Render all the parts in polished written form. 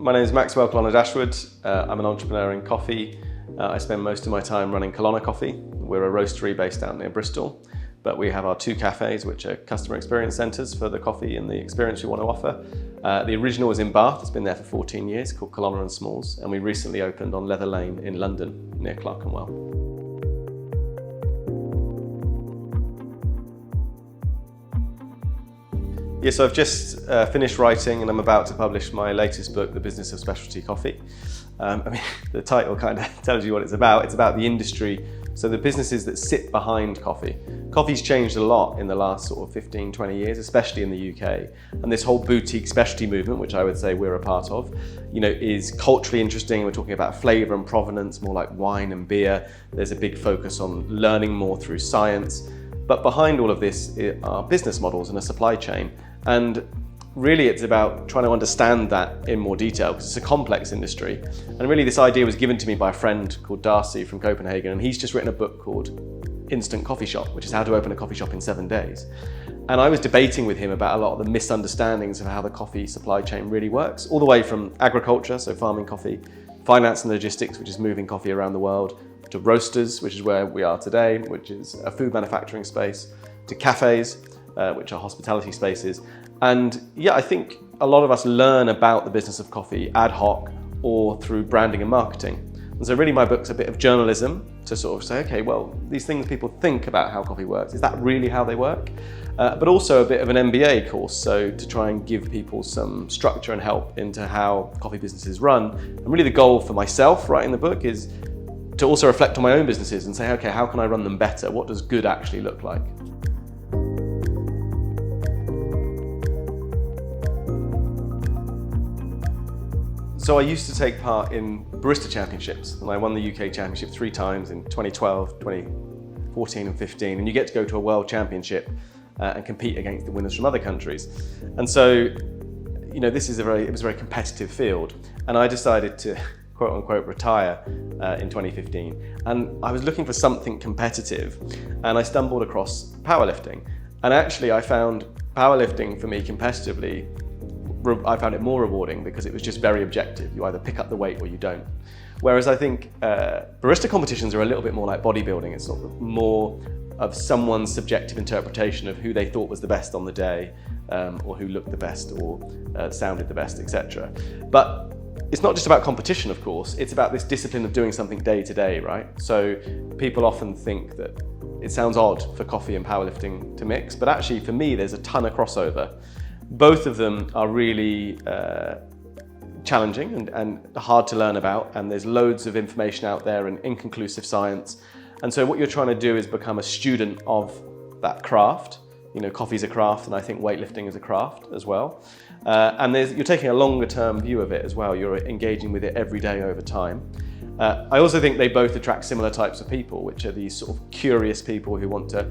My name is Maxwell Colonna-Dashwood. I'm an entrepreneur in coffee. I spend most of my time running Colonna Coffee. We're a roastery based down near Bristol, but we have our 2 cafes, which are customer experience centres for the coffee and the experience we want to offer. The original was in Bath. It's been there for 14 years, called Colonna and Smalls, and we recently opened on Leather Lane in London, near Clerkenwell. Yeah, so I've just finished writing and I'm about to publish my latest book, The Business of Specialty Coffee. I mean, the title kind of tells you what it's about. It's about the industry, so the businesses that sit behind coffee. Coffee's changed a lot in the last sort of 15, 20 years, especially in the UK. And this whole boutique specialty movement, which I would say we're a part of, is culturally interesting. We're talking about flavour and provenance, more like wine and beer. There's a big focus on learning more through science. But behind all of this are business models and a supply chain. And really it's about trying to understand that in more detail because it's a complex industry. And really this idea was given to me by a friend called Darcy from Copenhagen, and he's just written a book called Instant Coffee Shop, which is how to open a coffee shop in 7 days. And I was debating with him about a lot of the misunderstandings of how the coffee supply chain really works, all the way from agriculture, so farming coffee, finance and logistics, which is moving coffee around the world, to roasters, which is where we are today, which is a food manufacturing space, to cafes, which are hospitality spaces. And yeah, I think a lot of us learn about the business of coffee ad hoc or through branding and marketing. And so really my book's a bit of journalism to sort of say, okay, well, these things people think about how coffee works, is that really how they work? But also a bit of an MBA course, so to try and give people some structure and help into how coffee businesses run. And really the goal for myself writing the book is to also reflect on my own businesses and say, okay, how can I run them better? What does good actually look like? So I used to take part in barista championships, and I won the UK championship 3 times in 2012, 2014 and 15, and you get to go to a world championship and compete against the winners from other countries. And so, it was a very competitive field, and I decided to quote unquote retire in 2015. And I was looking for something competitive, and I stumbled across powerlifting. And actually I found powerlifting for me competitively, I found it more rewarding because it was just very objective. You either pick up the weight or you don't. Whereas I think barista competitions are a little bit more like bodybuilding. It's sort of more of someone's subjective interpretation of who they thought was the best on the day, or who looked the best or sounded the best, etc. But it's not just about competition, of course. It's about this discipline of doing something day to day, right? So people often think that it sounds odd for coffee and powerlifting to mix, but actually for me, there's a ton of crossover. Both of them are really challenging and hard to learn about, and there's loads of information out there and inconclusive science. And so what you're trying to do is become a student of that craft. Coffee's a craft, and I think weightlifting is a craft as well. And you're taking a longer term view of it as well. You're engaging with it every day over time. I also think they both attract similar types of people, which are these sort of curious people who want to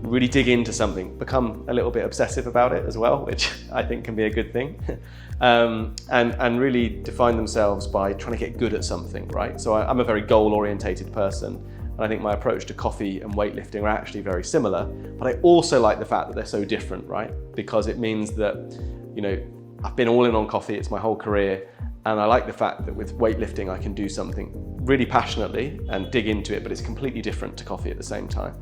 really dig into something, become a little bit obsessive about it as well, which I think can be a good thing, and really define themselves by trying to get good at something, right? So I'm a very goal-orientated person, and I think my approach to coffee and weightlifting are actually very similar, but I also like the fact that they're so different, right? Because it means that, I've been all in on coffee, it's my whole career, and I like the fact that with weightlifting I can do something really passionately and dig into it, but it's completely different to coffee at the same time.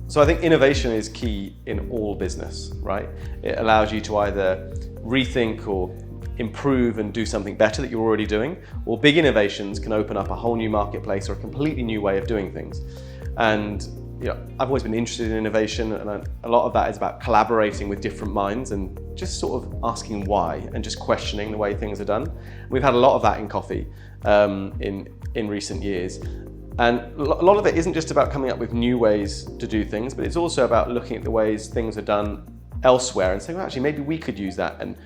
So I think innovation is key in all business, right? It allows you to either rethink or improve and do something better that you're already doing, or big innovations can open up a whole new marketplace or a completely new way of doing things. And I've always been interested in innovation, and a lot of that is about collaborating with different minds and just sort of asking why and just questioning the way things are done. We've had a lot of that in coffee in recent years. And a lot of it isn't just about coming up with new ways to do things, but it's also about looking at the ways things are done elsewhere and saying, well, actually, maybe we could use that and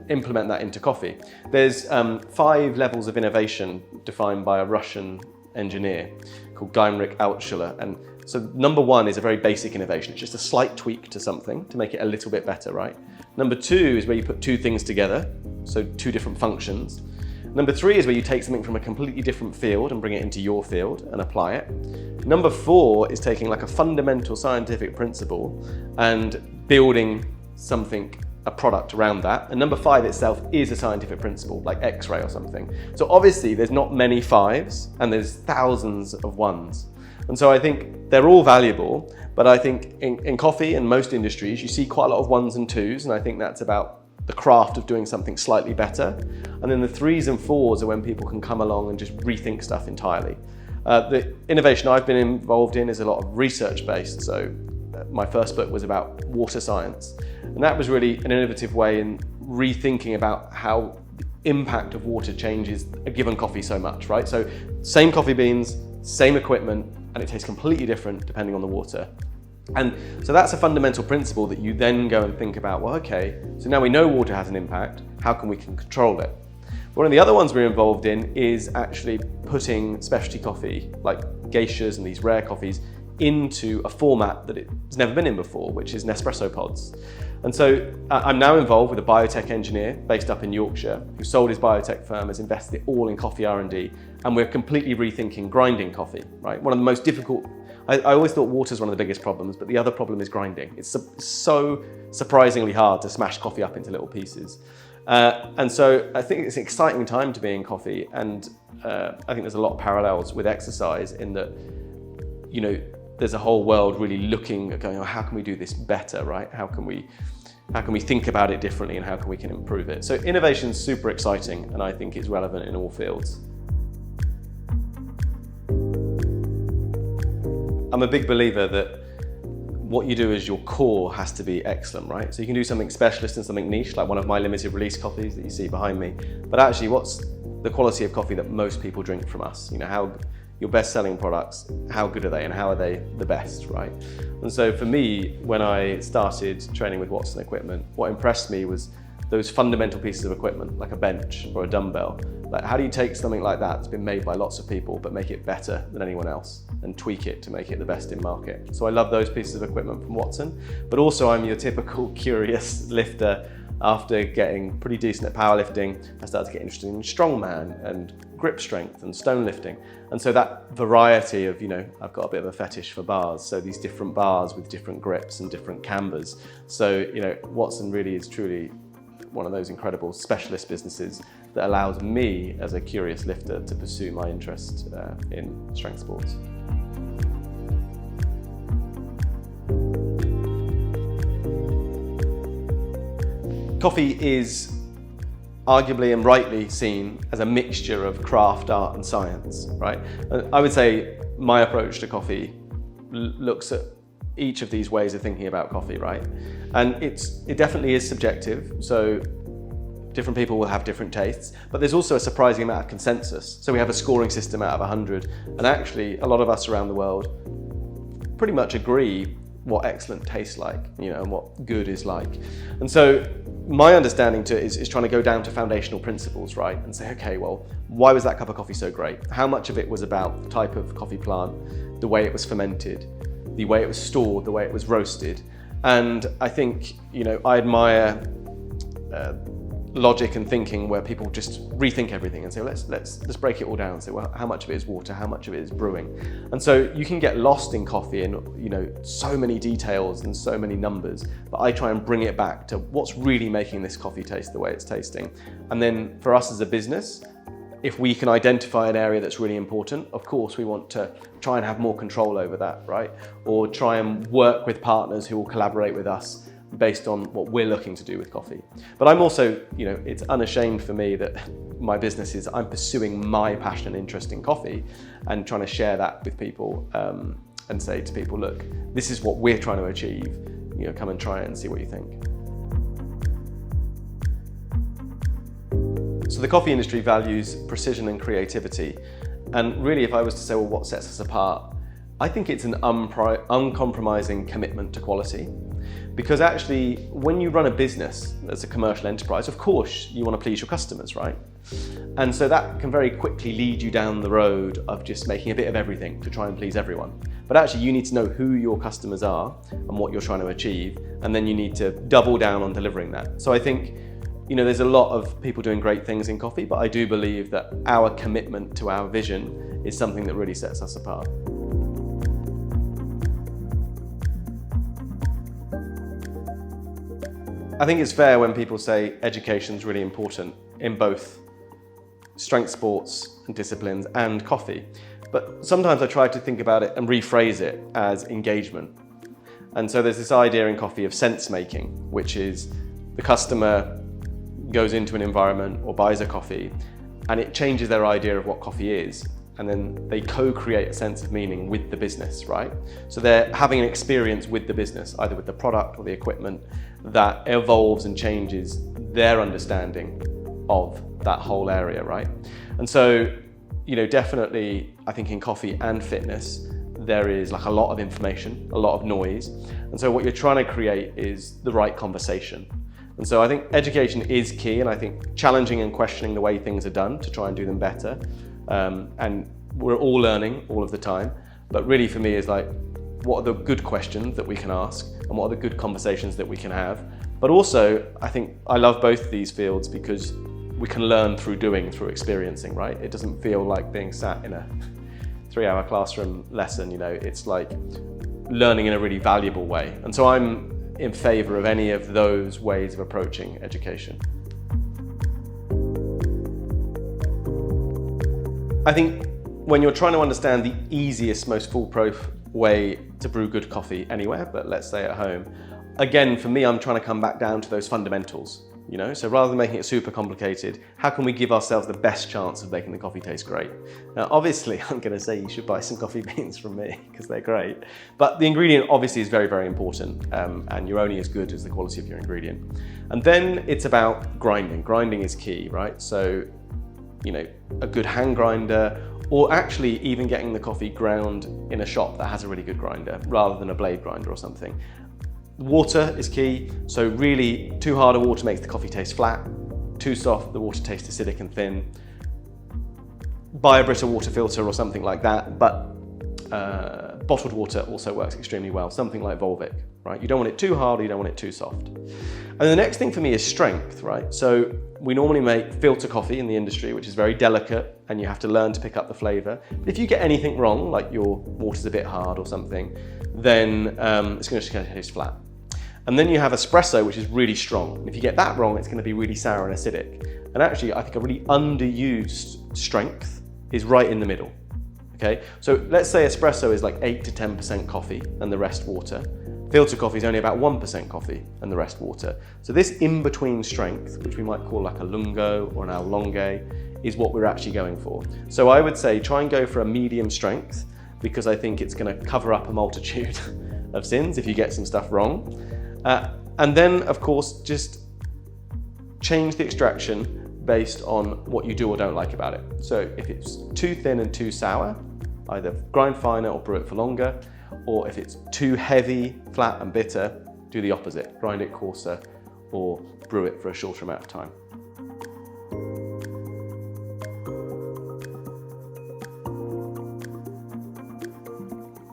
implement that into coffee. There's 5 levels of innovation defined by a Russian engineer called Heinrich Altschuler. And so number 1 is a very basic innovation. It's just a slight tweak to something to make it a little bit better, right? Number 2 is where you put 2 things together, so 2 different functions. Number 3 is where you take something from a completely different field and bring it into your field and apply it. Number 4 is taking like a fundamental scientific principle and building something, a product around that. And number 5 itself is a scientific principle, like X-ray or something. So obviously there's not many 5s and there's thousands of 1s. And so I think they're all valuable, but I think in coffee and most industries, you see quite a lot of 1s and 2s, and I think that's about the craft of doing something slightly better. And then the 3s and 4s are when people can come along and just rethink stuff entirely. The innovation I've been involved in is a lot of research-based. So my first book was about water science. And that was really an innovative way in rethinking about how the impact of water changes a given coffee so much, right? So same coffee beans, same equipment, and it tastes completely different depending on the water. And so that's a fundamental principle that you then go and think about, well, okay, so now we know water has an impact, how can we control it? One of the other ones we're involved in is actually putting specialty coffee, like geishas and these rare coffees, into a format that it's never been in before, which is Nespresso pods. And so I'm now involved with a biotech engineer based up in Yorkshire who sold his biotech firm, has invested it all in coffee R&D, and we're completely rethinking grinding coffee, right? One of the most difficult, I always thought water is one of the biggest problems, but the other problem is grinding. It's so surprisingly hard to smash coffee up into little pieces. And so I think it's an exciting time to be in coffee, and I think there's a lot of parallels with exercise in that, you know, there's a whole world really looking at going, oh, how can we do this better, right? How can we think about it differently, and how can we improve it? So innovation's super exciting, and I think it's relevant in all fields. I'm a big believer that what you do as your core has to be excellent, right? So you can do something specialist and something niche, like one of my limited release coffees that you see behind me. But actually, what's the quality of coffee that most people drink from us? You know, how your best-selling products, how good are they, and how are they the best, right? And so for me, when I started training with Watson equipment, what impressed me was those fundamental pieces of equipment, like a bench or a dumbbell. Like, how do you take something like that that's been made by lots of people, but make it better than anyone else, and tweak it to make it the best in market? So I love those pieces of equipment from Watson, but also I'm your typical curious lifter. After getting pretty decent at powerlifting, I started to get interested in strongman and grip strength and stone lifting. And so that variety of, you know, I've got a bit of a fetish for bars. So these different bars with different grips and different cambers. So, you know, Watson really is truly one of those incredible specialist businesses that allows me as a curious lifter to pursue my interest in strength sports. Coffee is arguably and rightly seen as a mixture of craft, art and science, right? I would say my approach to coffee looks at each of these ways of thinking about coffee, right? And it definitely is subjective, so different people will have different tastes, but there's also a surprising amount of consensus. So we have a scoring system out of 100, and actually a lot of us around the world pretty much agree what excellent tastes like, you know, and what good is like. And so my understanding to it is trying to go down to foundational principles, right? And say, okay, well, why was that cup of coffee so great? How much of it was about the type of coffee plant, the way it was fermented, the way it was stored, the way it was roasted? And I think, you know, I admire logic and thinking where people just rethink everything and say, well, let's break it all down and say, well, how much of it is water, how much of it is brewing? And so you can get lost in coffee and, you know, so many details and so many numbers, but I try and bring it back to what's really making this coffee taste the way it's tasting. And then for us as a business, if we can identify an area that's really important, of course we want to try and have more control over that, right? Or try and work with partners who will collaborate with us based on what we're looking to do with coffee. But I'm also, you know, it's unashamed for me that my business is, I'm pursuing my passion and interest in coffee and trying to share that with people and say to people, look, this is what we're trying to achieve, you know, come and try it and see what you think. So the coffee industry values precision and creativity. And really, if I was to say, well, what sets us apart? I think it's an uncompromising commitment to quality. Because actually, when you run a business as a commercial enterprise, of course, you want to please your customers, right? And so that can very quickly lead you down the road of just making a bit of everything to try and please everyone. But actually, you need to know who your customers are and what you're trying to achieve, and then you need to double down on delivering that. So I think, there's a lot of people doing great things in coffee, but I do believe that our commitment to our vision is something that really sets us apart. I think it's fair when people say education is really important in both strength sports and disciplines and coffee. But sometimes I try to think about it and rephrase it as engagement. And so there's this idea in coffee of sense making, which is the customer goes into an environment or buys a coffee and it changes their idea of what coffee is. And then they co-create a sense of meaning with the business, right? So they're having an experience with the business, either with the product or the equipment, that evolves and changes their understanding of that whole area, right? And so, definitely, I think in coffee and fitness, there is like a lot of information, a lot of noise. And so what you're trying to create is the right conversation. And so I think education is key, and I think challenging and questioning the way things are done to try and do them better. And we're all learning all of the time, but really for me is like, what are the good questions that we can ask and what are the good conversations that we can have? But also, I think I love both these fields because we can learn through doing, through experiencing, right? It doesn't feel like being sat in a 3-hour classroom lesson, it's like learning in a really valuable way. And so I'm in favor of any of those ways of approaching education. I think when you're trying to understand the easiest, most foolproof way to brew good coffee anywhere, but let's say at home, again, for me, I'm trying to come back down to those fundamentals, So rather than making it super complicated, how can we give ourselves the best chance of making the coffee taste great? Now, obviously, I'm going to say you should buy some coffee beans from me because they're great. But the ingredient obviously is very, very important, and you're only as good as the quality of your ingredient. And then it's about grinding. Grinding is key, right? So, a good hand grinder, or actually even getting the coffee ground in a shop that has a really good grinder rather than a blade grinder or something. Water is key, so really too hard a water makes the coffee taste flat, too soft the water tastes acidic and thin. Buy a Brita water filter or something like that, but bottled water also works extremely well, something like Volvic, right? You don't want it too hard or you don't want it too soft. And the next thing for me is strength, right? So we normally make filter coffee in the industry, which is very delicate and you have to learn to pick up the flavor. But if you get anything wrong, like your water's a bit hard or something, then it's going to taste flat. And then you have espresso, which is really strong. And if you get that wrong, it's going to be really sour and acidic. And actually, I think a really underused strength is right in the middle. Okay, so let's say espresso is like 8 to 10% coffee and the rest water. Filter coffee is only about 1% coffee and the rest water. So this in-between strength, which we might call like a lungo or an al longue, is what we're actually going for. So I would say try and go for a medium strength because I think it's going to cover up a multitude of sins if you get some stuff wrong. And then, of course, just change the extraction based on what you do or don't like about it. So if it's too thin and too sour, either grind finer or brew it for longer, or if it's too heavy, flat and bitter, do the opposite, grind it coarser or brew it for a shorter amount of time.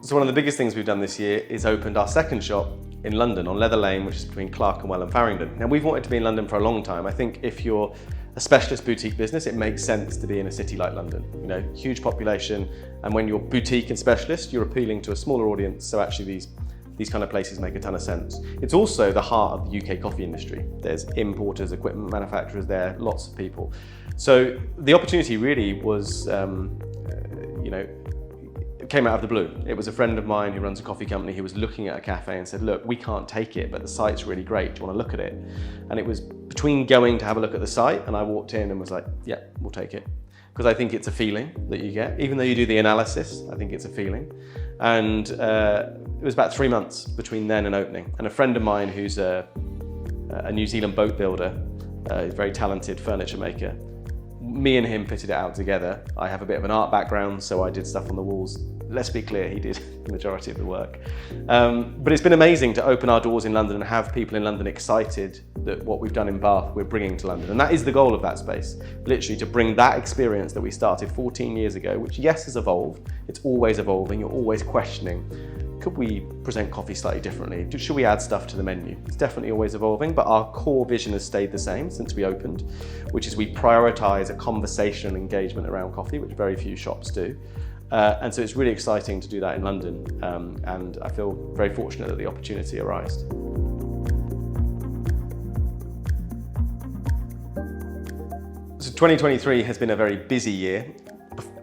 So one of the biggest things we've done this year is opened our second shop in London on Leather Lane, which is between Clerkenwell and Farringdon. Now we've wanted to be in London for a long time. I think if you're a specialist boutique business, it makes sense to be in a city like London. Huge population, and when you're boutique and specialist, you're appealing to a smaller audience. So actually these kind of places make a ton of sense. It's also the heart of the UK coffee industry. There's importers, equipment manufacturers there, lots of people. So the opportunity really was, it came out of the blue. It was a friend of mine who runs a coffee company who was looking at a cafe and said, look, we can't take it, but the site's really great. Do you want to look at it? And it was between going to have a look at the site and I walked in and was like, yeah, we'll take it. Because I think it's a feeling that you get. Even though you do the analysis, I think it's a feeling. And it was about 3 months between then and opening. And a friend of mine who's a New Zealand boat builder, a very talented furniture maker, me and him fitted it out together. I have a bit of an art background, so I did stuff on the walls. Let's be clear, he did the majority of the work. But it's been amazing to open our doors in London and have people in London excited that what we've done in Bath, we're bringing to London. And that is the goal of that space, literally to bring that experience that we started 14 years ago, which yes, has evolved. It's always evolving, you're always questioning. could we present coffee slightly differently? Should we add stuff to the menu? It's definitely always evolving, but our core vision has stayed the same since we opened, which is we prioritize a conversation and engagement around coffee, which very few shops do. And so it's really exciting to do that in London, and I feel very fortunate that the opportunity arose. So 2023 has been a very busy year.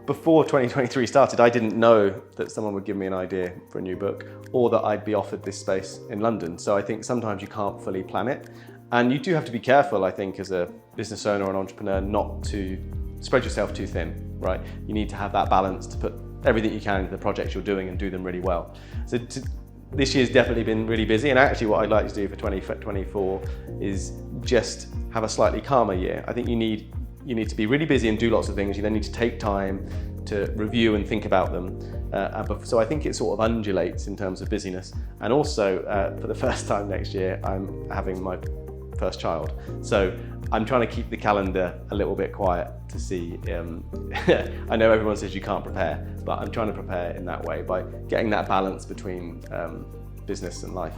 Before 2023 started, I didn't know that someone would give me an idea for a new book or that I'd be offered this space in London. So I think sometimes you can't fully plan it. And you do have to be careful, I think, as a business owner or an entrepreneur, not to spread yourself too thin, right? You need to have that balance to put everything you can into the projects you're doing and do them really well. So this year's definitely been really busy, and actually what I'd like to do for 2024 is just have a slightly calmer year. I think you need to be really busy and do lots of things. You then need to take time to review and think about them. So I think it sort of undulates in terms of busyness. And also, for the first time next year, I'm having my first child. So I'm trying to keep the calendar a little bit quiet to see. I know everyone says you can't prepare, but I'm trying to prepare in that way by getting that balance between business and life.